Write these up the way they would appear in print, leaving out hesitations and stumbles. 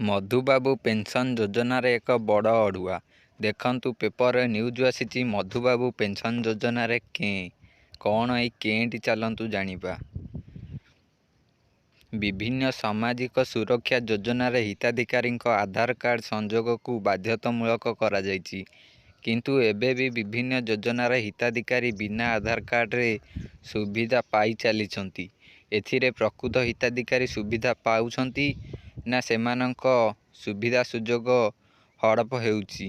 Madhubabu pension ଯୋଜନାରେ ଏକ ବଡ଼ ଅଡ଼ୁଆ। ଦେଖନ୍ତୁ ପେପରରେ ନ୍ୟୁଜ୍ ଆସିଛି ମଧୁବାବୁ ପେନ୍ସନ୍ ଯୋଜନାରେ କେଁ। କ'ଣ ଏଇ କେଁଟି ଚାଲନ୍ତୁ ଜାଣିବା। ବିଭିନ୍ନ ସାମାଜିକ ସୁରକ୍ଷା ଯୋଜନାରେ ହିତାଧିକାରୀଙ୍କ ଆଧାର କାର୍ଡ଼ ସଂଯୋଗକୁ ବାଧ୍ୟତାମୂଳକ କରାଯାଇଛି। କିନ୍ତୁ ଏବେ ବି ବିଭିନ୍ନ ଯୋଜନାର ହିତାଧିକାରୀ ବିନା ଆଧାର କାର୍ଡ଼ରେ ସୁବିଧା ପାଇ ଚାଲିଛନ୍ତି। ଏଥିରେ ପ୍ରକୃତ ହିତାଧିକାରୀ ସୁବିଧା ପାଉଛନ୍ତି ନା ସେମାନଙ୍କ ସୁବିଧା ସୁଯୋଗ ହଡ଼ପ ହେଉଛି,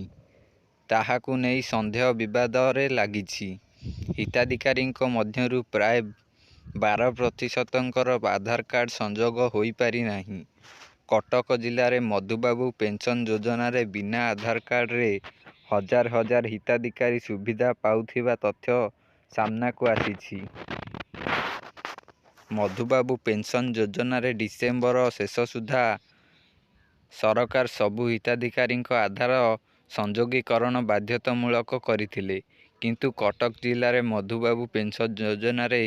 ତାହାକୁ ନେଇ ସନ୍ଦେହ ବିବାଦରେ ଲାଗିଛି। ହିତାଧିକାରୀଙ୍କ ମଧ୍ୟରୁ ପ୍ରାୟ 12%ଙ୍କର ଆଧାର କାର୍ଡ଼ ସଂଯୋଗ ହୋଇପାରି ନାହିଁ। କଟକ ଜିଲ୍ଲାରେ ମଧୁବାବୁ ପେନ୍ସନ୍ ଯୋଜନାରେ ବିନା ଆଧାର କାର୍ଡ଼ରେ ହଜାର ହଜାର ହିତାଧିକାରୀ ସୁବିଧା ପାଉଥିବା ତଥ୍ୟ ସାମ୍ନାକୁ ଆସିଛି। ମଧୁବାବୁ ପେନ୍ସନ୍ ଯୋଜନାରେ ଡିସେମ୍ବର ଶେଷ ସୁଦ୍ଧା ସରକାର ସବୁ ହିତାଧିକାରୀଙ୍କ ଆଧାର ସଂଯୋଗୀକରଣ ବାଧ୍ୟତାମୂଳକ କରିଥିଲେ। କିନ୍ତୁ କଟକ ଜିଲ୍ଲାରେ ମଧୁବାବୁ ପେନ୍ସନ୍ ଯୋଜନାରେ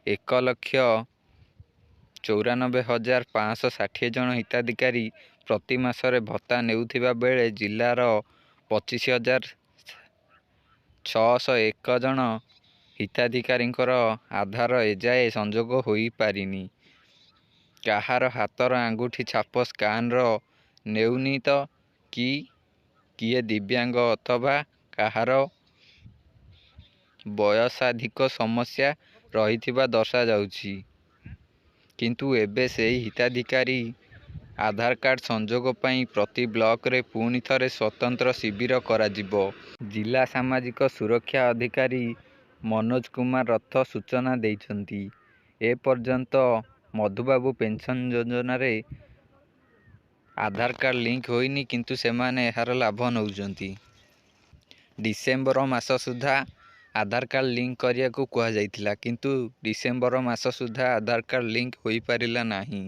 1,94,560 ଜଣ ହିତାଧିକାରୀ ପ୍ରତି ମାସରେ ଭତ୍ତା ନେଉଥିବା ବେଳେ ଜିଲ୍ଲାର 25,601 ଜଣ ହିତାଧିକାରୀଙ୍କର ଆଧାର ଏଯାଏ ସଂଯୋଗ ହୋଇପାରିନି। କାହାର ହାତର ଆଙ୍ଗୁଠି ଛାପ ସ୍କାନର ନେଉନି ତ କିଏ ଦିବ୍ୟାଙ୍ଗ ଅଥବା କାହାର ବୟସାଧିକ ସମସ୍ୟା ରହିଥିବା ଦର୍ଶାଯାଉଛି। କିନ୍ତୁ ଏବେ ସେହି ହିତାଧିକାରୀ ଆଧାର କାର୍ଡ଼ ସଂଯୋଗ ପାଇଁ ପ୍ରତି ବ୍ଲକରେ ପୁଣି ଥରେ ସ୍ୱତନ୍ତ୍ର ଶିବିର କରାଯିବ। ଜିଲ୍ଲା ସାମାଜିକ ସୁରକ୍ଷା ଅଧିକାରୀ ମନୋଜ କୁମାର ରଥ ସୂଚନା ଦେଇଛନ୍ତି। ଏପର୍ଯ୍ୟନ୍ତ ମଧୁବାବୁ ପେନ୍ସନ୍ ଯୋଜନାରେ ଆଧାର କାର୍ଡ଼ ଲିଙ୍କ ହୋଇନି, କିନ୍ତୁ ସେମାନେ ଏହାର ଲାଭ ନେଉଛନ୍ତି। ଡିସେମ୍ବର ମାସ ସୁଦ୍ଧା ଆଧାର କାର୍ଡ଼ ଲିଙ୍କ କରିବାକୁ କୁହାଯାଇଥିଲା, କିନ୍ତୁ ଡିସେମ୍ବର ମାସ ସୁଦ୍ଧା ଆଧାର କାର୍ଡ଼ ଲିଙ୍କ ହୋଇପାରିଲା ନାହିଁ।